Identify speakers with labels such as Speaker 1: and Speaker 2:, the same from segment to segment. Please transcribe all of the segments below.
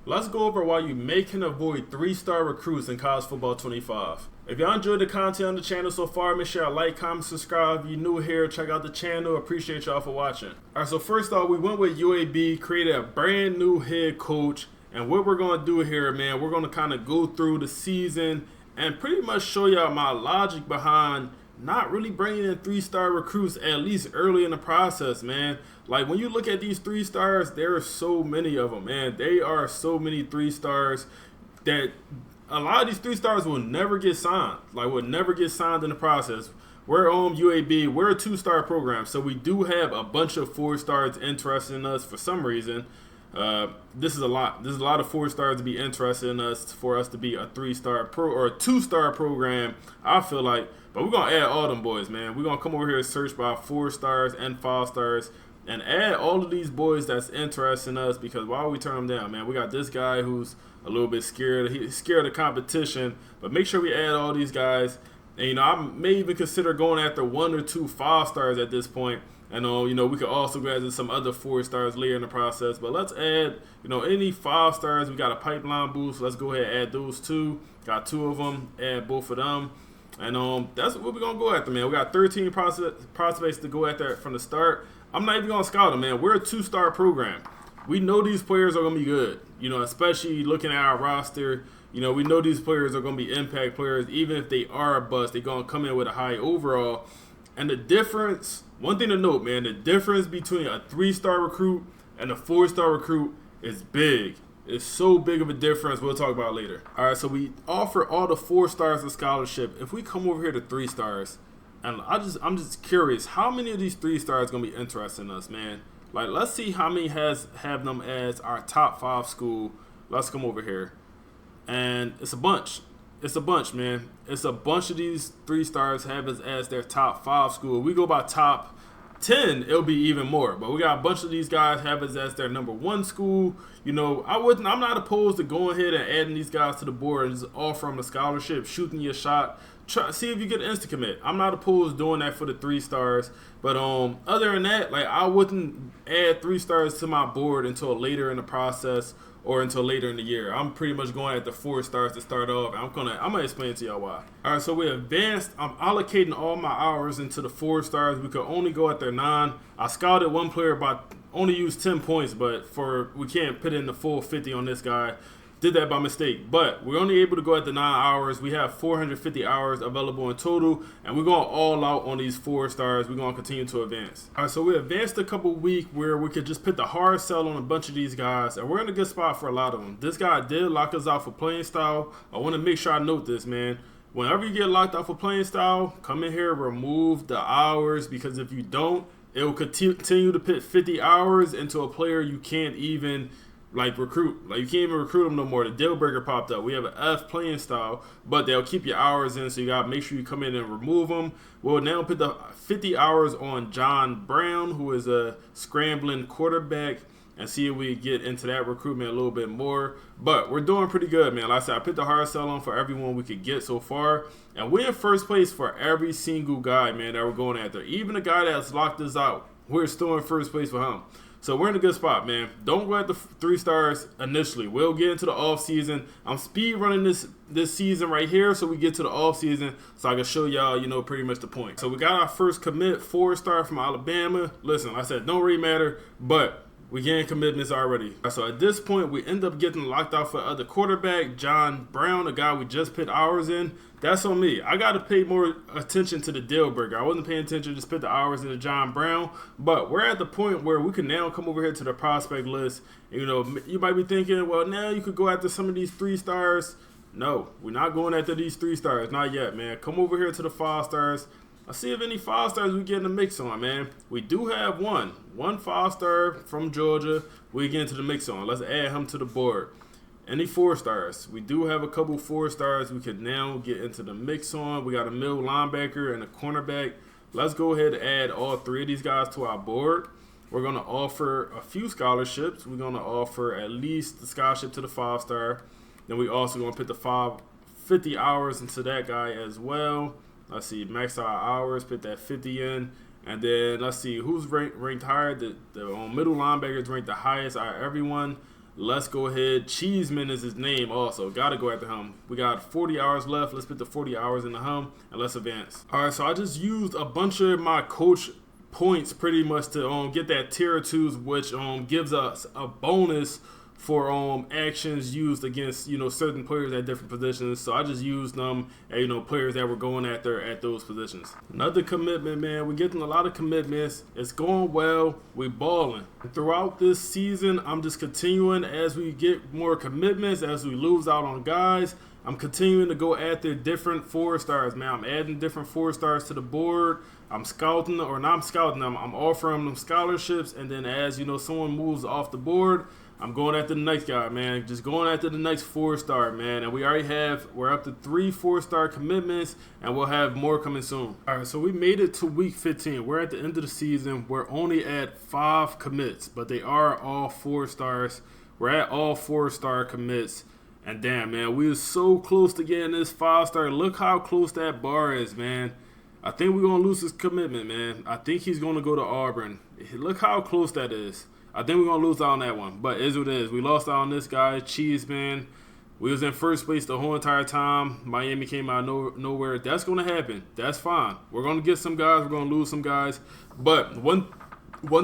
Speaker 1: Let's go over why you may can avoid 3-star recruits in college football 25. If y'all enjoyed the content on the channel so far, make sure y'all like, comment, subscribe. If you're new here, check out the channel. Appreciate y'all for watching. Alright, so first off, we went with UAB, created a brand new head coach. And what we're going to do here, man, we're going to kind of go through the season and pretty much show y'all my logic behind not really bringing in 3-star recruits at least early in the process, man. Like, when you look at these 3-stars, there are so many of them, man. They are so many 3-stars that a lot of these 3-stars will never get signed. Like, will never get signed in the process. We're on UAB. We're a 2-star program, so we do have a bunch of 4-stars interested in us for some reason. This is a lot. There's a lot of 4-stars to be interested in us for us to be a 3-star pro or a 2-star program, I feel like. But we're going to add all them boys, man. We're going to come over here and search by 4-stars and 5-stars and add all of these boys that's interested in us, because why would we turn them down, man? We got this guy who's a little bit scared. He's scared of competition, but make sure we add all these guys. And, you know, I may even consider going after 1 or 2 5-stars at this point. And, you know, we could also go after some other 4-stars later in the process. But let's add, you know, any 5-stars. We got a pipeline boost. Let's go ahead and add those 2. Got 2 of them. Add both of them. And that's what we're going to go after, man. We got 13 prospects to go after from the start. I'm not even going to scout them, man. We're a 2-star program. We know these players are going to be good, you know, especially looking at our roster. You know, we know these players are going to be impact players. Even if they are a bust, they're going to come in with a high overall. And the difference, one thing to note, man, the difference between a 3-star recruit and a 4-star recruit is big. It's so big of a difference. We'll talk about it later. All right, so we offer all the 4-stars a scholarship. If we come over here to 3-stars, and I'm just curious, how many of these 3-stars gonna be interested in us, man? Like, let's see how many have them as our top 5 school. Let's come over here, and it's a bunch. It's a bunch, man. It's a bunch of these 3-stars have us as their top 5 school. We go by top 10, it'll be even more. But we got a bunch of these guys have us as their number 1 school. You know, I'm not opposed to going ahead and adding these guys to the board and just offering them a scholarship, shooting your shot. Try see if you get an instant commit. I'm not opposed to doing that for the 3-stars. But other than that, like, I wouldn't add 3-stars to my board until later in the process or until later in the year. I'm pretty much going at the 4-stars to start off. I'm gonna explain to y'all why. All right, so we advanced. I'm allocating all my hours into the 4-stars. We could only go at their 9. I scouted one player, but only used 10 points, but we can't put in the full 50 on this guy. Did that by mistake, but we're only able to go at the 9 hours. We have 450 hours available in total, and we're going all out on these 4-stars. We're going to continue to advance. All right, so we advanced a couple weeks where we could just put the hard sell on a bunch of these guys, and we're in a good spot for a lot of them. This guy did lock us out for playing style. I want to make sure I note this, man. Whenever you get locked out for playing style, come in here, remove the hours, because if you don't, it will continue to put 50 hours into a player you can't even recruit. Like, you can't even recruit them no more. The deal breaker popped up. We have an F playing style, but they'll keep your hours in, so you gotta make sure you come in and remove them. We'll now put the 50 hours on John Brown, who is a scrambling quarterback, and see if we get into that recruitment a little bit more. But we're doing pretty good, man. Like I said, I put the hard sell on for everyone we could get so far, and we're in first place for every single guy, man, that we're going after. Even the guy that's locked us out, we're still in first place for him. So we're in a good spot, man. Don't go at the 3-stars initially. We'll get into the off season. I'm speed running this season right here, so we get to the off season, so I can show y'all, you know, pretty much the point. So we got our first commit, 4-star from Alabama. Listen, like I said, don't really matter, but we getting commitments already. So at this point, we end up getting locked out for other quarterback, John Brown, a guy we just put hours in. That's on me. I got to pay more attention to the deal breaker. I wasn't paying attention, just put the hours into John Brown. But we're at the point where we can now come over here to the prospect list. And, you know, you might be thinking, well, now you could go after some of these 3-stars. No, we're not going after these 3-stars. Not yet, man. Come over here to the 5-stars. Let's see if any 5-stars we get in the mix on, man. We do have one 5-star from Georgia we get into the mix on. Let's add him to the board. Any 4-stars. We do have a couple 4-stars we could now get into the mix on. We got a middle linebacker and a cornerback. Let's go ahead and add all 3 of these guys to our board. We're going to offer a few scholarships. We're going to offer at least the scholarship to the 5-star. Then we also going to put the 50 hours into that guy as well. Let's see, max our hours, put that 50 in. And then let's see who's ranked higher. The middle linebackers ranked the highest out of everyone. Let's go ahead. Cheeseman is his name also. Got to go after him. We got 40 hours left. Let's put the 40 hours in the hum and let's advance. All right, so I just used a bunch of my coach points pretty much to get that tier 2s, which gives us a bonus for actions used against certain players at different positions. So I just used them at players that were going after at those positions. Another commitment, man. We're getting a lot of commitments. It's going well. We're balling. Throughout this season, I'm just continuing as we get more commitments, as we lose out on guys. I'm continuing to go after different 4-stars, man. I'm adding different 4-stars to the board. I'm scouting, or not scouting them. I'm offering them scholarships, and then as someone moves off the board, I'm going after the next guy, man. Just going after the next 4-star, man. And we're up to 3 4-star commitments, and we'll have more coming soon. All right, so we made it to week 15. We're at the end of the season. We're only at 5 commits, but they are all 4-stars. We're at all 4-star commits. And damn, man, we were so close to getting this 5-star. Look how close that bar is, man. I think we're going to lose his commitment, man. I think he's going to go to Auburn. Look how close that is. I think we're going to lose out on that one, but it is what it is. We lost out on this guy, Cheeseman. We was in first place the whole entire time. Miami came out of nowhere. That's going to happen. That's fine. We're going to get some guys. We're going to lose some guys. But one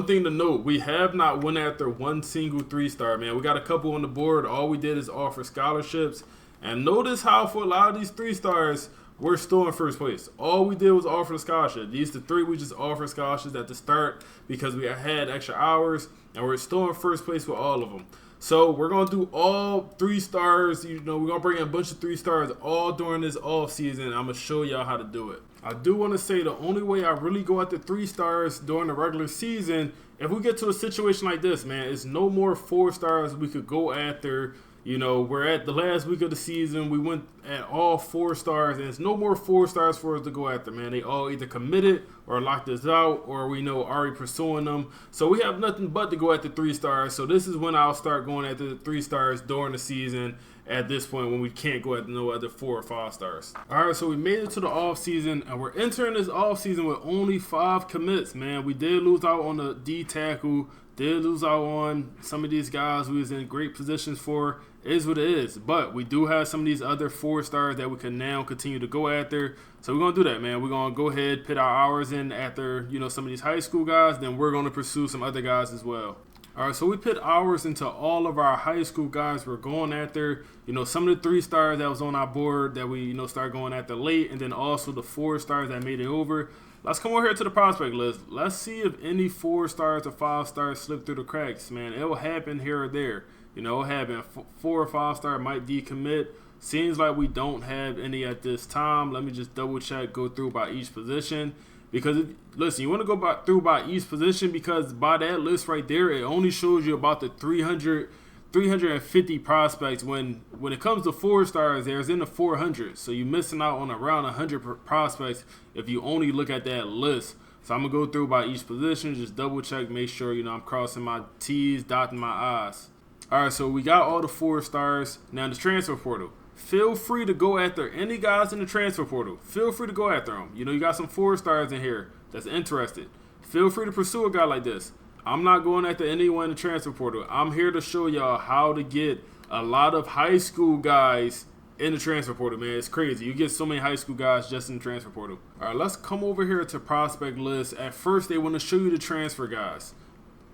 Speaker 1: thing to note, we have not went after one single 3-star, man. We got a couple on the board. All we did is offer scholarships. And notice how for a lot of these 3-stars, we're still in first place. All we did was offer the scholarship. These the 3 we just offered scholarships at the start because we had extra hours, and we're still in first place with all of them. So we're going to do all 3-stars. We're going to bring in a bunch of 3-stars all during this off season. I'm going to show y'all how to do it. I do want to say the only way I really go after 3-stars during the regular season, if we get to a situation like this, man, it's no more 4-stars we could go after. We're at the last week of the season. We went at all 4-stars, and it's no more 4-stars for us to go after, man. They all either committed or locked us out, or we already pursuing them. So we have nothing but to go after 3-stars. So this is when I'll start going after the 3-stars during the season at this point when we can't go after no other 4 or 5-stars. All right, so we made it to the off season, and we're entering this off season with only 5 commits, man. We did lose out on the D tackle. Did lose out on some of these guys we was in great positions for. It is what it is. But we do have some of these other 4-stars that we can now continue to go after. So we're going to do that, man. We're going to go ahead, put our hours in after, some of these high school guys. Then we're going to pursue some other guys as well. All right, so we put hours into all of our high school guys we're going after. Some of the 3-stars that was on our board that we, started going after late. And then also the 4-stars that made it over. Let's come over here to the prospect list. Let's see if any 4-stars or 5-stars slip through the cracks, man. It will happen here or there. It'll happen. 4 or 5-star might decommit. Seems like we don't have any at this time. Let me just double check, go through by each position. Because, listen, you want to go through by each position because by that list right there, it only shows you about the 350 prospects. When it comes to 4-stars, there's in the 400s. So you're missing out on around 100 prospects if you only look at that list. So I'm going to go through by each position, just double check, make sure, I'm crossing my T's, dotting my I's. All right, so we got all the 4-stars. Now the transfer portal. Feel free to go after any guys in the transfer portal. Feel free to go after them. You got some 4-stars in here that's interested. Feel free to pursue a guy like this. I'm not going after anyone in the transfer portal. I'm here to show y'all how to get a lot of high school guys in the transfer portal, man. It's crazy. You get so many high school guys just in the transfer portal. All right, let's come over here to prospect list. At first, they want to show you the transfer guys.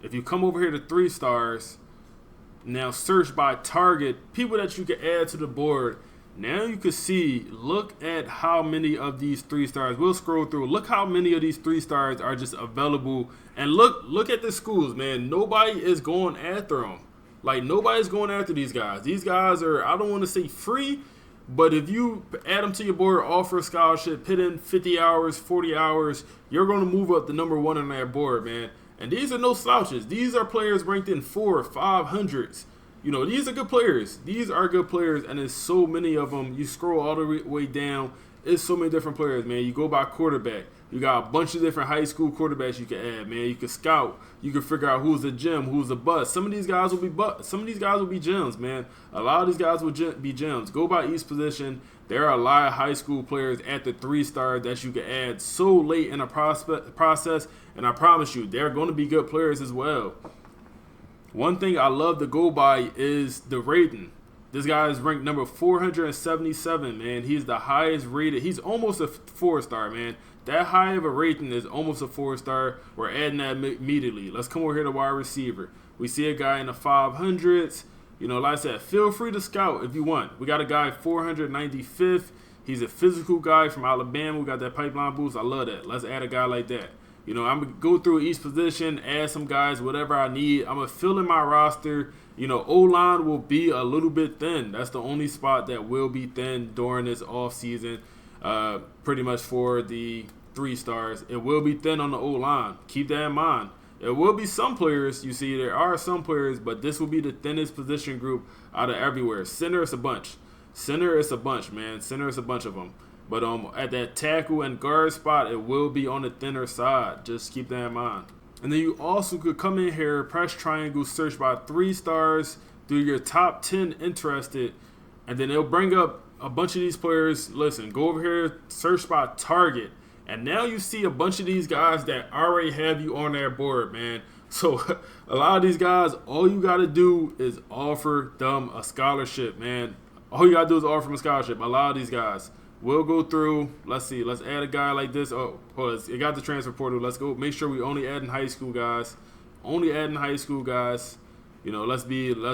Speaker 1: If you come over here to 3-stars, now search by target, people that you can add to the board. Now you can see, look at how many of these 3-stars. We'll scroll through. Look how many of these 3-stars are just available. And look at the schools, man. Nobody is going after them. Like, nobody's going after these guys. These guys are, I don't want to say free, but if you add them to your board, offer a scholarship, put in 50 hours, 40 hours, you're going to move up the number 1 on that board, man. And these are no slouches. These are players ranked in 400s, 500s. These are good players. These are good players, and there's so many of them. You scroll all the way down, it's so many different players, man. You go by quarterback. You got a bunch of different high school quarterbacks you can add, man. You can scout. You can figure out who's a gem, who's a bust. Some of these guys will be Some of these guys will be gems, man. A lot of these guys will be gems. Go by each position. There are a lot of high school players at the 3-star that you can add so late in a process, and I promise you, they're going to be good players as well. One thing I love to go by is the rating. This guy is ranked number 477, man. He's the highest rated. He's almost a 4-star, man. That high of a rating is almost a 4-star. We're adding that immediately. Let's come over here to wide receiver. We see a guy in the 500s. Like I said, feel free to scout if you want. We got a guy 495th. He's a physical guy from Alabama. We got that pipeline boost. I love that. Let's add a guy like that. I'm going to go through each position, add some guys, whatever I need. I'm going to fill in my roster. O-line will be a little bit thin. That's the only spot that will be thin during this offseason, pretty much for the 3 stars. It will be thin on the O-line. Keep that in mind. There will be some players, there are some players, but this will be the thinnest position group out of everywhere. Center is a bunch. Man. Center is a bunch of them. But at that tackle and guard spot, it will be on the thinner side. Just keep that in mind. And then you also could come in here, press triangle, search by 3 stars, do your top 10 interested, and then it'll bring up a bunch of these players. Listen, go over here, search by target, and now you see a bunch of these guys that already have you on their board, man. So a lot of these guys, all you got to do is offer them a scholarship, man. All you got to do is offer them a scholarship. A lot of these guys. We'll go through. Let's see. Let's add a guy like this. Oh, hold on. It got the transfer portal. Let's go. Make sure we only adding high school guys. Let's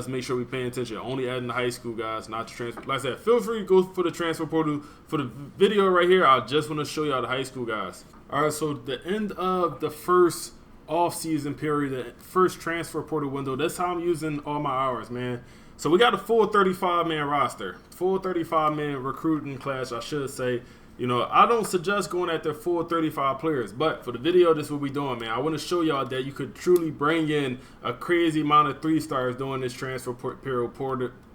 Speaker 1: make sure we pay attention. Only adding the high school guys, not the transfer. Like I said, feel free to go for the transfer portal. For the video right here, I just want to show y'all the high school guys. All right. So the end of the first off-season period, the first transfer portal window. That's how I'm using all my hours, man. So we got a full 35-man roster, full 35-man recruiting class, I should say. I don't suggest going at the full 35 players, but for the video, this is what we're doing, man. I want to show y'all that you could truly bring in a crazy amount of 3 stars during this transfer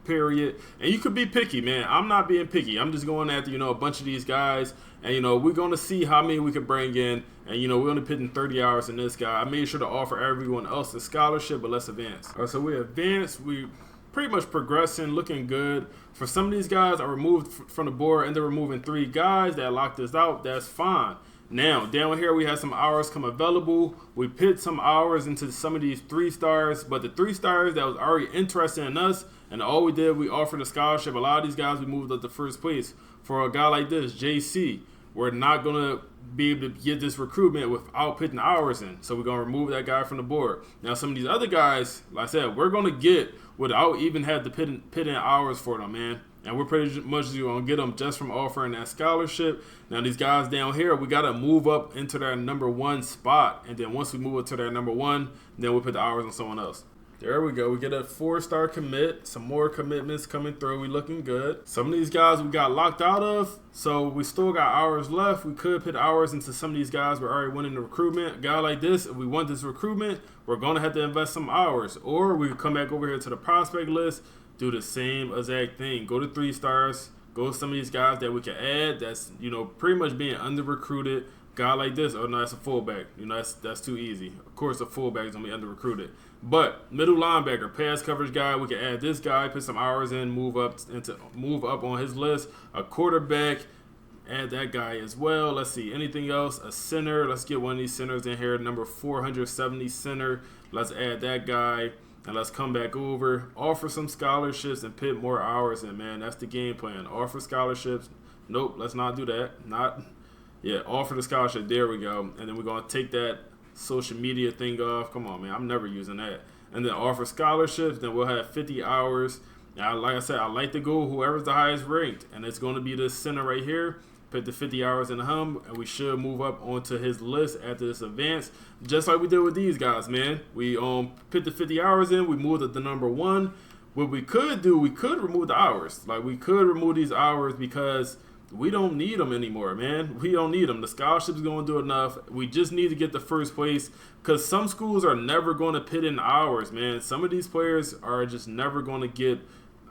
Speaker 1: period, and you could be picky, man. I'm not being picky. I'm just going after, a bunch of these guys, and, we're going to see how many we can bring in, and, we're only putting 30 hours in this guy. I made sure to offer everyone else a scholarship, but let's advance. All right, so we advanced. We pretty much progressing, looking good. For some of these guys, I removed from the board, and they're removing 3 guys that locked this out. That's fine. Now, down here, we have some hours come available. We put some hours into some of these 3 stars, but the 3 stars that was already interested in us, and all we did, we offered a scholarship. A lot of these guys, we moved up to first place. For a guy like this, JC, we're not going to be able to get this recruitment without putting hours in. So we're going to remove that guy from the board. Now, some of these other guys, like I said, we're going to get without even have to put in hours for them, man. And we're pretty much going to get them just from offering that scholarship. Now, these guys down here, we got to move up into their number 1 spot. And then once we move it to their number 1, then we'll put the hours on someone else. There we go. We get a 4-star commit. Some more commitments coming through. We looking good. Some of these guys we got locked out of, so we still got hours left. We could put hours into some of these guys. We're already winning the recruitment. A guy like this, if we want this recruitment, we're going to have to invest some hours. Or we could come back over here to the prospect list, do the same exact thing. Go to 3 stars. Go to some of these guys that we can add that's, pretty much being under-recruited. Guy like this, oh no, that's a fullback. That's too easy. Of course, a fullback is going to be under-recruited. But middle linebacker, pass coverage guy, we can add this guy, put some hours in, move up on his list. A quarterback, add that guy as well. Let's see, anything else? A center, let's get one of these centers in here, number 470 center. Let's add that guy, and let's come back over. Offer some scholarships and put more hours in, man. That's the game plan. Offer scholarships. Nope, let's not do that. Offer the scholarship. There we go. And then we're going to take that social media thing off. Come on, man. I'm never using that. And then offer scholarships. Then we'll have 50 hours. Now, like I said, I like to go whoever's the highest ranked. And it's going to be this center right here. Put the 50 hours in him. And we should move up onto his list after this advance. Just like we did with these guys, man. We put the 50 hours in. We moved up to number 1. What we could do, we could remove the hours. Like, we could remove these hours because we don't need them anymore, man. We don't need them. The scholarship is going to do enough. We just need to get the first place because some schools are never going to put in hours, man. Some of these players are just never going to get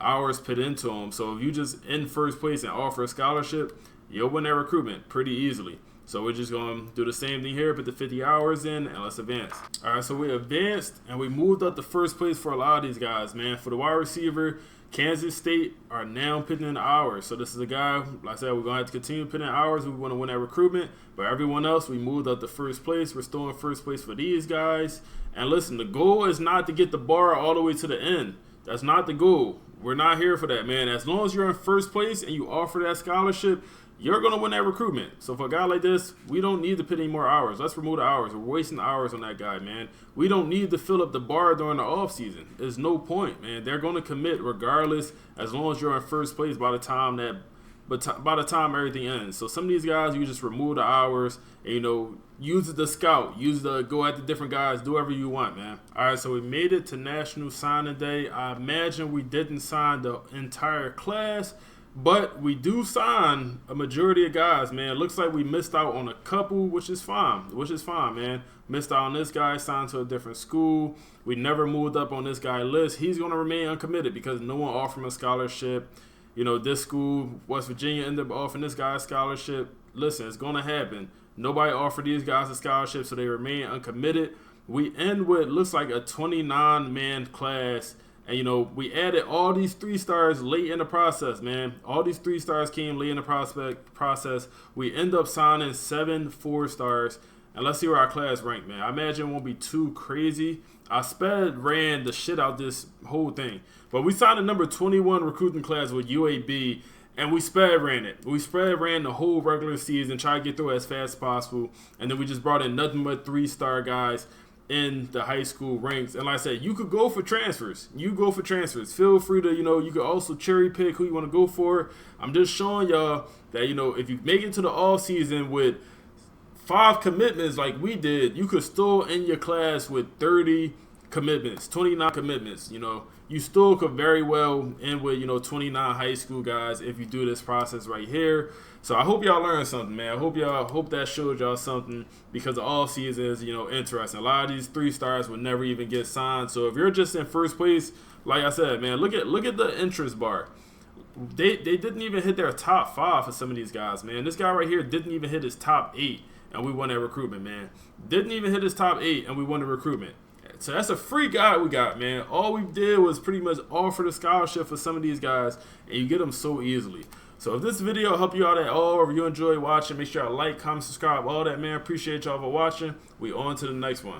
Speaker 1: hours put into them. So if you just in first place and offer a scholarship, you'll win that recruitment pretty easily. So we're just going to do the same thing here, put the 50 hours in, and let's advance. All right, so we advanced, and we moved up to first place for a lot of these guys, man. For the wide receiver, Kansas State are now putting in hours. So this is a guy, like I said, we're going to have to continue putting in hours. We want to win that recruitment. But everyone else, we moved up to first place. We're still in first place for these guys. And listen, the goal is not to get the bar all the way to the end. That's not the goal. We're not here for that, man. As long as you're in first place and you offer that scholarship, you're going to win that recruitment. So for a guy like this, we don't need to put any more hours. Let's remove the hours. We're wasting hours on that guy, man. We don't need to fill up the bar during the offseason. There's no point, man. They're going to commit regardless, as long as you're in first place by the time everything ends. So some of these guys, you just remove the hours and, use the scout, use the go at the different guys, do whatever you want, man. All right, so we made it to National Signing Day. I imagine we didn't sign the entire class, but we do sign a majority of guys, man. It looks like we missed out on a couple, which is fine, man. Missed out on this guy, signed to a different school. We never moved up on this guy list. He's going to remain uncommitted because no one offered him a scholarship. This school, West Virginia, ended up offering this guy a scholarship. Listen, it's going to happen. Nobody offered these guys a scholarship, so they remain uncommitted. We end with, looks like a 29-man class. And, we added all these 3-stars late in the process, man. All these 3-stars came late in the process. We end up signing 7 4-stars. And let's see where our class ranked, man. I imagine it won't be too crazy. I ran the shit out this whole thing. But we signed a number 21 recruiting class with UAB, and we ran it. We ran the whole regular season, tried to get through it as fast as possible. And then we just brought in nothing but 3-star guys in the high school ranks. And like I said, you could go for transfers. Feel free to, you could also cherry pick who you want to go for. I'm just showing y'all that, if you make it to the off season with 5 commitments like we did, you could still end your class with 30 commitments, 29 commitments. You still could very well end with 29 high school guys if you do this process right here. So I hope y'all learned something, man. I hope that showed y'all something, because the off season is interesting. A lot of these 3-stars would never even get signed. So if you're just in first place, like I said, man, look at the interest bar. They didn't even hit their top 5 for some of these guys, man. This guy right here didn't even hit his top 8. And we won that recruitment, man. Didn't even hit his top 8, and we won the recruitment. So that's a free guy we got, man. All we did was pretty much offer the scholarship for some of these guys, and you get them so easily. So if this video helped you out at all, or if you enjoy watching, make sure you like, comment, subscribe, all that, man. Appreciate y'all for watching. We on to the next one.